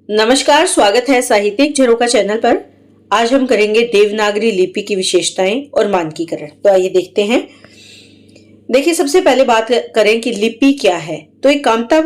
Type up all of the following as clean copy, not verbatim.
नमस्कार, स्वागत है साहित्यिक झरोखा चैनल पर। आज हम करेंगे देवनागरी लिपि की विशेषताएं और मानकीकरण। तो आइए देखते हैं। देखिए, सबसे पहले बात करें कि लिपि क्या है। तो एक कामता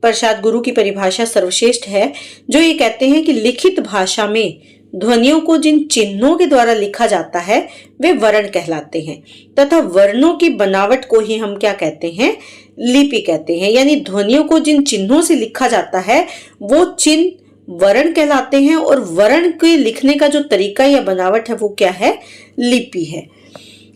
प्रसाद गुरु की परिभाषा सर्वश्रेष्ठ है, जो ये कहते हैं कि लिखित भाषा में ध्वनियों को जिन चिन्हों के द्वारा लिखा जाता है वे वर्ण कहलाते हैं, तथा वर्णों की बनावट को ही हम क्या कहते हैं, लिपि कहते हैं। यानी ध्वनियों को जिन चिन्हों से लिखा जाता है वो चिन्ह वर्ण कहलाते हैं, और वर्ण के लिखने का जो तरीका या बनावट है वो क्या है, लिपि है।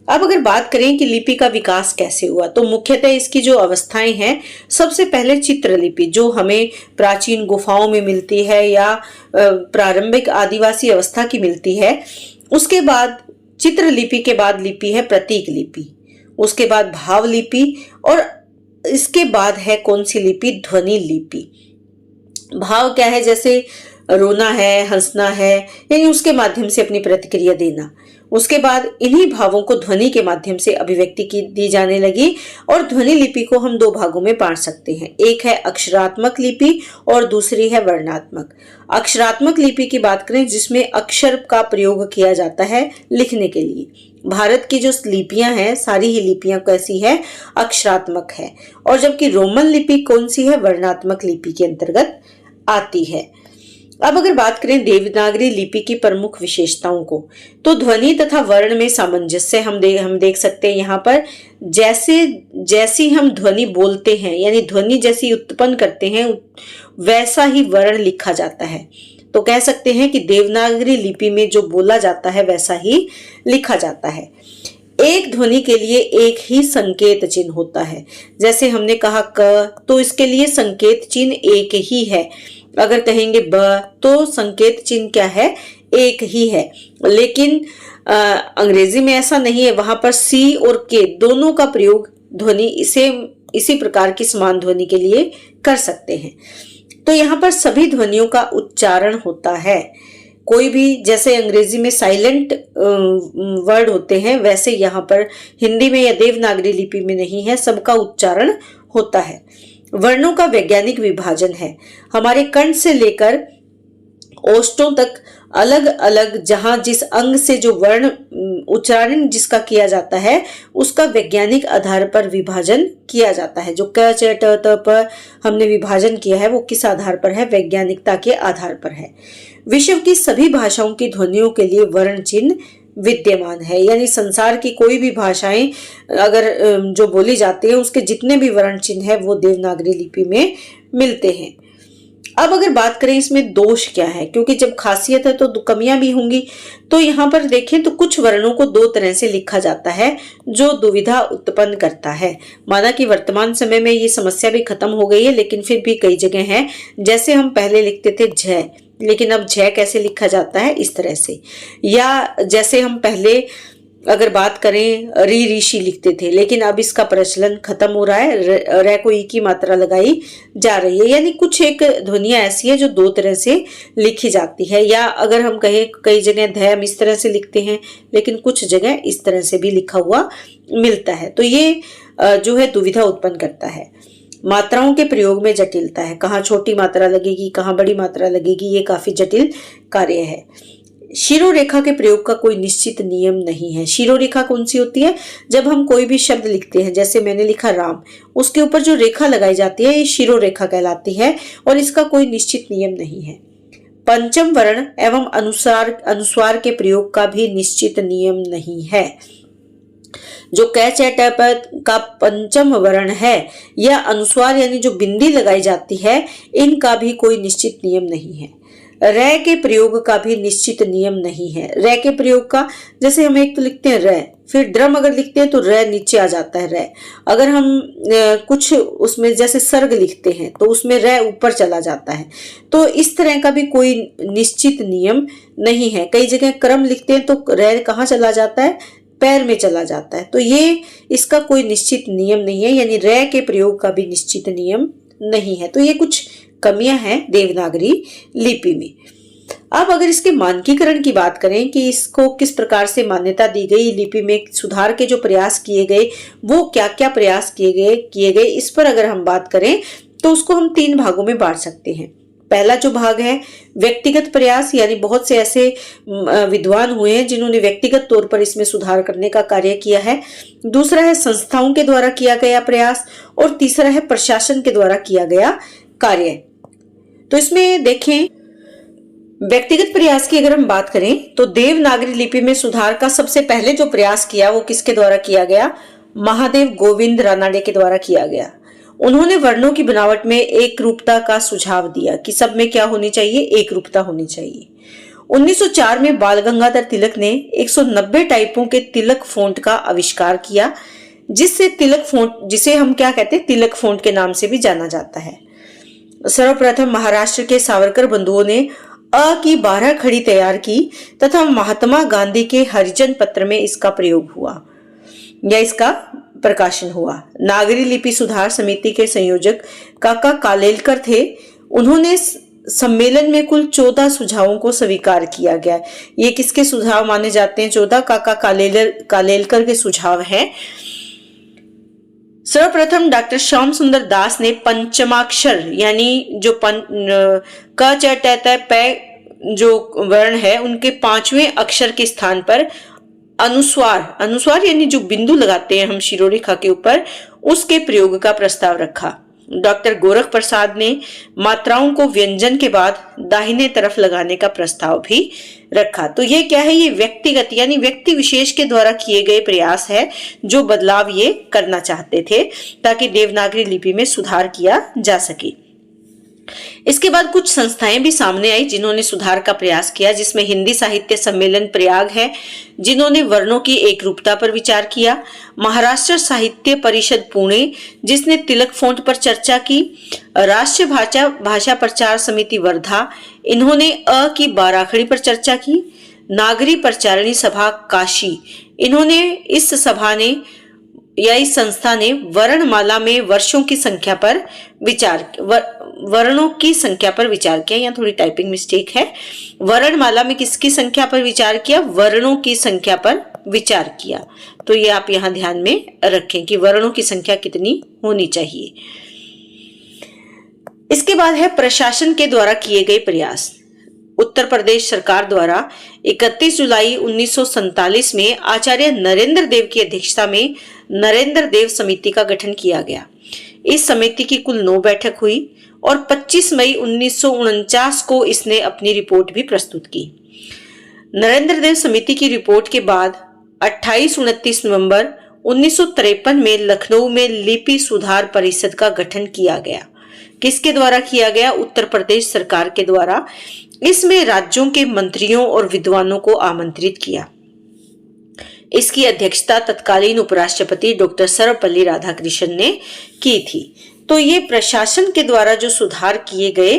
अब अगर बात करें कि लिपि का विकास कैसे हुआ, तो मुख्यतः इसकी जो अवस्थाएं हैं, सबसे पहले चित्रलिपि जो हमें प्राचीन गुफाओं में मिलती है या प्रारंभिक आदिवासी अवस्था की मिलती है। उसके बाद चित्रलिपि के बाद लिपि है प्रतीक लिपि, उसके बाद भाव लिपि, और इसके बाद है कौन सी लिपि, ध्वनि लिपि। भाव क्या है, जैसे रोना है, हंसना है, यानी उसके माध्यम से अपनी प्रतिक्रिया देना। उसके बाद इन्हीं भावों को ध्वनि के माध्यम से अभिव्यक्ति की दी जाने लगी, और ध्वनि लिपि को हम दो भागों में बांट सकते हैं। एक है अक्षरात्मक लिपि और दूसरी है वर्णात्मक। अक्षरात्मक लिपि की बात करें जिसमें अक्षर का प्रयोग किया जाता है लिखने के लिए। भारत की जो लिपियां हैं, सारी ही लिपियां कैसी है, अक्षरात्मक है। और जबकि रोमन लिपि कौन सी है, वर्णात्मक लिपि के अंतर्गत आती है। अब अगर बात करें देवनागरी लिपि की प्रमुख विशेषताओं को, तो ध्वनि तथा वर्ण में सामंजस्य हम देख सकते हैं यहाँ पर। जैसी हम ध्वनि बोलते हैं, यानी ध्वनि जैसी उत्पन्न करते हैं, वैसा ही वर्ण लिखा जाता है। तो कह सकते हैं कि देवनागरी लिपि में जो बोला जाता है वैसा ही लिखा जाता है। एक ध्वनि के लिए एक ही संकेत चिन्ह होता है। जैसे हमने कहा क, तो इसके लिए संकेत चिन्ह एक ही है। अगर कहेंगे ब, तो संकेत चिन्ह क्या है, एक ही है। लेकिन अंग्रेजी में ऐसा नहीं है, वहां पर सी और के दोनों का प्रयोग ध्वनि इसी प्रकार की समान ध्वनि के लिए कर सकते हैं। तो यहाँ पर सभी ध्वनियों का उच्चारण होता है। कोई भी, जैसे अंग्रेजी में साइलेंट वर्ड होते हैं, वैसे यहाँ पर हिंदी में या देवनागरी लिपि में नहीं है, सबका उच्चारण होता है। वर्णों का वैज्ञानिक विभाजन है। हमारे कंठ से लेकर ओष्ठों तक अलग अलग, जहां जिस अंग से जो वर्ण उच्चारण जिसका किया जाता है उसका वैज्ञानिक आधार पर विभाजन किया जाता है। जो क, च, ट, त, प हमने विभाजन किया है वो किस आधार पर है, वैज्ञानिकता के आधार पर है। विश्व की सभी भाषाओं की ध्वनियों के लिए वर्ण चिन्ह विद्यमान है। यानी संसार की कोई भी भाषाएं अगर जो बोली जाती है उसके जितने भी वर्ण चिन्ह है वो देवनागरी लिपि में मिलते हैं। अब अगर बात करें इसमें दोष क्या है, क्योंकि जब खासियत है तो कमियां भी होंगी। तो यहाँ पर देखें तो कुछ वर्णों को दो तरह से लिखा जाता है जो दुविधा उत्पन्न करता है। माना कि वर्तमान समय में ये समस्या भी खत्म हो गई है, लेकिन फिर भी कई जगह है। जैसे हम पहले लिखते थे झ, लेकिन अब झ कैसे लिखा जाता है, इस तरह से। या जैसे हम पहले अगर बात करें री ऋषि लिखते थे, लेकिन अब इसका प्रचलन खत्म हो रहा है, रे को ई की मात्रा लगाई जा रही है। यानी कुछ एक ध्वनियां ऐसी है जो दो तरह से लिखी जाती है। या अगर हम कहें कई जगह ध हम इस तरह से लिखते हैं, लेकिन कुछ जगह इस तरह से भी लिखा हुआ मिलता है। तो ये जो है दुविधा उत्पन्न करता है। मात्राओं के प्रयोग में जटिलता है, कहाँ छोटी मात्रा लगेगी, कहाँ बड़ी मात्रा लगेगी, ये काफी जटिल कार्य है। शिरोरेखा के प्रयोग का कोई निश्चित नियम नहीं है। शिरोरेखा कौन सी होती है, जब हम कोई भी शब्द लिखते हैं, जैसे मैंने लिखा राम, उसके ऊपर जो रेखा लगाई जाती है ये शिरोरेखा कहलाती है, और इसका कोई निश्चित नियम नहीं है। पंचम वर्ण एवं अनुस्वार के प्रयोग का भी निश्चित नियम नहीं है। जो क, च, ट, प का पंचम वर्ण है या अनुस्वार यानी जो बिंदी लगाई जाती है, इनका भी कोई निश्चित नियम नहीं है। रे के प्रयोग का भी निश्चित नियम नहीं है। रे के प्रयोग का, जैसे हम एक तो लिखते हैं रे, फिर ड्रम अगर लिखते हैं तो रे नीचे आ जाता है रे। अगर हम कुछ उसमें जैसे सर्ग लिखते हैं तो उसमें रे ऊपर चला जाता है। तो इस तरह का भी कोई निश्चित नियम नहीं है। कई जगह क्रम लिखते हैं तो रे कहाँ चला जाता है, पैर में चला जाता है। तो ये इसका कोई निश्चित नियम नहीं है, यानी रे के प्रयोग का भी निश्चित नियम नहीं है। तो ये कुछ कमियां हैं देवनागरी लिपि में। अब अगर इसके मानकीकरण की बात करें कि इसको किस प्रकार से मान्यता दी गई, लिपि में सुधार के जो प्रयास किए गए वो क्या क्या प्रयास किए गए, इस पर अगर हम बात करें तो उसको हम तीन भागों में बांट सकते हैं। पहला जो भाग है व्यक्तिगत प्रयास, यानी बहुत से ऐसे विद्वान हुए हैं जिन्होंने व्यक्तिगत तौर पर इसमें सुधार करने का कार्य किया है। दूसरा है संस्थाओं के द्वारा किया गया प्रयास, और तीसरा है प्रशासन के द्वारा किया गया कार्य। तो इसमें देखें, व्यक्तिगत प्रयास की अगर हम बात करें तो देवनागरी लिपि में सुधार का सबसे पहले जो प्रयास किया वो किसके द्वारा किया गया? महादेव गोविंद रानाडे के द्वारा किया गया। उन्होंने वर्णों की बनावट में एक रूपता का सुझाव दिया कि सब में क्या होनी चाहिए? एक रूपता होनी चाहिए। 1904 में बाल गंगाधर तिलक ने 190 टाइपों के तिलक फोंट का आविष्कार किया, जिससे तिलक फोंट, जिसे हम क्या कहते हैं, तिलक फोंट के नाम से भी जाना जाता है। सर्वप्रथम महाराष्ट्र के सावरकर बंधुओं ने अ की 12 खड़ी तैयार की तथा महात्मा गांधी के हरिजन पत्र में इसका प्रयोग हुआ या इसका प्रकाशन हुआ। नागरी लिपि सुधार समिति के संयोजक काका कालेलकर थे। उन्होंने सम्मेलन में कुल 14 सुझावों को स्वीकार किया गया। ये किसके सुझाव माने जाते हैं? 14 काका कालेलकर के सुझाव हैं। सर्वप्रथम डॉक्टर श्याम सुंदर दास ने पंचमाक्षर यानी जो क च ट त प जो वर्ण है उनके 5वें अक्षर के स्थान पर अनुस्वार यानी जो बिंदु लगाते हैं हम शिरोरेखा के ऊपर, उसके प्रयोग का प्रस्ताव रखा। डॉक्टर गोरख प्रसाद ने मात्राओं को व्यंजन के बाद दाहिने तरफ लगाने का प्रस्ताव भी रखा। तो ये क्या है? ये व्यक्तिगत यानी व्यक्ति विशेष के द्वारा किए गए प्रयास है, जो बदलाव ये करना चाहते थे ताकि देवनागरी लिपि में सुधार किया जा सके। इसके बाद कुछ संस्थाएं भी सामने आई जिन्होंने सुधार का प्रयास किया, जिसमें हिंदी साहित्य सम्मेलन प्रयाग है, जिन्होंने वर्णों की एक रूपता पर विचार किया। महाराष्ट्र साहित्य परिषद पुणे, जिसने तिलक फोंट पर चर्चा की। राष्ट्रीय भाषा प्रचार समिति वर्धा, इन्होंने अ की 12 खड़ी पर चर्चा की। नागरी प्रचारणी सभा काशी, इन्होंने इस सभा ने या इस संस्था ने वर्णमाला में वर्षों की संख्या पर वर्णों की संख्या पर विचार किया। यहाँ थोड़ी टाइपिंग मिस्टेक है। वर्णमाला में किसकी संख्या पर विचार किया? वर्णों की संख्या पर विचार किया। तो ये आप यहाँ ध्यान में रखें कि वर्णों की संख्या कितनी होनी चाहिए। इसके बाद है प्रशासन के द्वारा किए गए प्रयास। उत्तर प्रदेश सरकार द्वारा 31 जुलाई 1947 में आचार्य नरेंद्र देव की अध्यक्षता में नरेंद्र देव समिति का गठन किया गया। इस समिति की कुल 9 बैठक हुई और 25 मई 1949 को इसने अपनी रिपोर्ट भी प्रस्तुत की। नरेंद्र देव समिति की रिपोर्ट के बाद 28-29 नवंबर 1953 में लखनऊ में लिपि सुधार परिषद का गठन किया गया। किसके द्वारा किया गया? उत्तर प्रदेश सरकार के द्वारा। इसमें राज्यों के मंत्रियों और विद्वानों को आमंत्रित किया। इसकी अध्यक्षता तत्कालीन उपराष्ट्रपति डॉक्टर सर्वपल्ली राधाकृष्णन ने की थी। तो ये प्रशासन के द्वारा जो सुधार किए गए,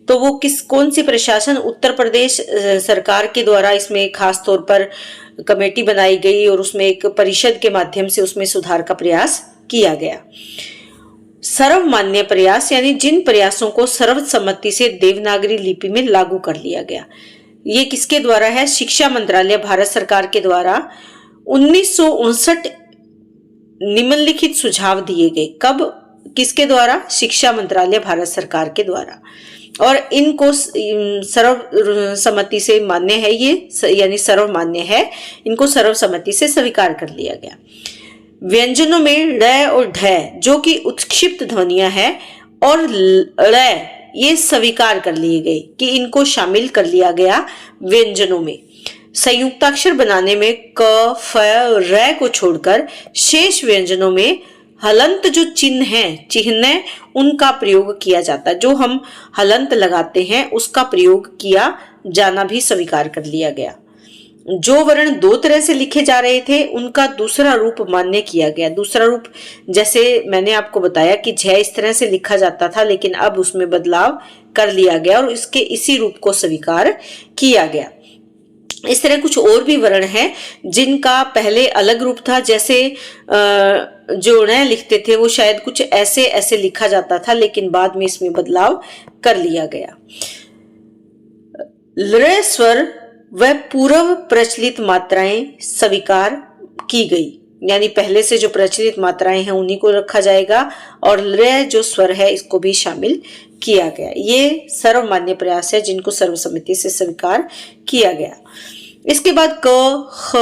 तो वो कौन सी प्रशासन? उत्तर प्रदेश सरकार के द्वारा इसमें खास तौर पर कमेटी बनाई गई और उसमें एक परिषद के माध्यम से उसमें सुधार का प्रयास किया गया। सर्वमान्य प्रयास यानी जिन प्रयासों को सर्वसम्मति से देवनागरी लिपि में लागू कर लिया गया, ये किसके द्वारा है? शिक्षा मंत्रालय भारत सरकार के द्वारा 1959 निम्नलिखित सुझाव दिए गए। कब? किसके द्वारा? शिक्षा मंत्रालय भारत सरकार के द्वारा। और इनको सर्वसम्मति से मान्य है, ये यानी सर्वमान्य है, इनको सर्वसम्मति से स्वीकार कर लिया गया। व्यंजनों में ड़ और ढ जो कि उत्क्षिप्त ध्वनियां हैं और ळ ये स्वीकार कर लिए गए कि इनको शामिल कर लिया गया व्यंजनों में। संयुक्ताक्षर बनाने में क, फ, र को छोड़कर शेष व्यंजनों में हलंत जो चिन्ह उनका प्रयोग किया जाता है। जो हम हलंत लगाते हैं उसका प्रयोग किया जाना भी स्वीकार कर लिया गया। जो वर्ण 2 तरह से लिखे जा रहे थे उनका दूसरा रूप मान्य किया गया। दूसरा रूप, जैसे मैंने आपको बताया कि झ इस तरह से लिखा जाता था, लेकिन अब उसमें बदलाव कर लिया गया और इसके इसी रूप को स्वीकार किया गया। इस तरह कुछ और भी वर्ण हैं जिनका पहले अलग रूप था। जैसे जो ण लिखते थे वो शायद कुछ ऐसे लिखा जाता था, लेकिन बाद में इसमें बदलाव कर लिया गया। ल स्वर व पूर्व प्रचलित मात्राएं स्वीकार की गई। यानी पहले से जो प्रचलित मात्राएं हैं उन्हीं को रखा जाएगा, और र जो स्वर है इसको भी शामिल किया गया। ये सर्वमान्य प्रयास है जिनको सर्वसम्मति से स्वीकार किया गया। इसके बाद क, ख,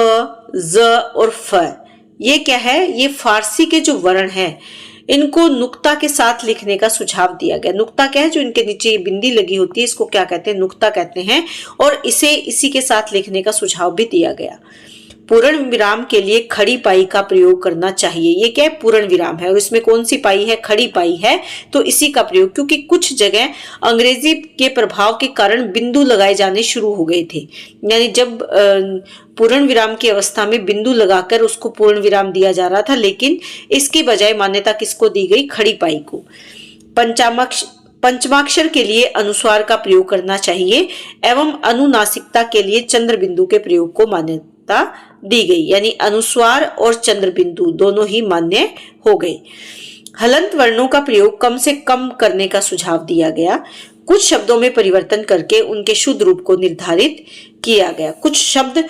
ज और फ, ये क्या है? ये फारसी के जो वर्ण हैं इनको नुक्ता के साथ लिखने का सुझाव दिया गया। नुक्ता क्या है? जो इनके नीचे ये बिंदी लगी होती है इसको क्या कहते हैं? नुक्ता कहते हैं, और इसे इसी के साथ लिखने का सुझाव भी दिया गया। पूर्ण विराम के लिए खड़ी पाई का प्रयोग करना चाहिए। ये क्या है? पूर्ण विराम है, और इसमें कौन सी पाई है? खड़ी पाई है, तो इसी का प्रयोग, क्योंकि कुछ जगह अंग्रेजी के प्रभाव के कारण बिंदु लगाए जाने शुरू हो गए थे। यानी जब पूर्ण विराम की अवस्था में बिंदु लगाकर उसको पूर्ण विराम दिया जा रहा था, लेकिन इसकी बजाय मान्यता किसको दी गई? खड़ी पाई को। पंचमाक्षर के लिए अनुस्वार का प्रयोग करना चाहिए एवं अनुनासिकता के लिए चंद्र बिंदु के प्रयोग को मान्यता दी गई। यानी अनुस्वार और चंद्र बिंदु दोनों ही मान्य हो गए। हलंत वर्णों का प्रयोग कम से कम करने का सुझाव दिया गया। कुछ शब्दों में परिवर्तन करके उनके शुद्ध रूप को निर्धारित किया गया। कुछ शब्द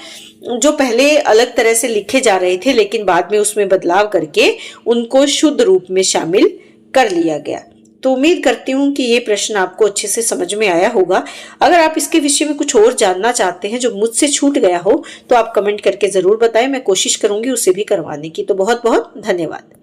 जो पहले अलग तरह से लिखे जा रहे थे लेकिन बाद में उसमें बदलाव करके उनको शुद्ध रूप में शामिल कर लिया गया। तो उम्मीद करती हूँ कि ये प्रश्न आपको अच्छे से समझ में आया होगा। अगर आप इसके विषय में कुछ और जानना चाहते हैं जो मुझसे छूट गया हो तो आप कमेंट करके जरूर बताएं, मैं कोशिश करूंगी उसे भी करवाने की। तो बहुत बहुत धन्यवाद।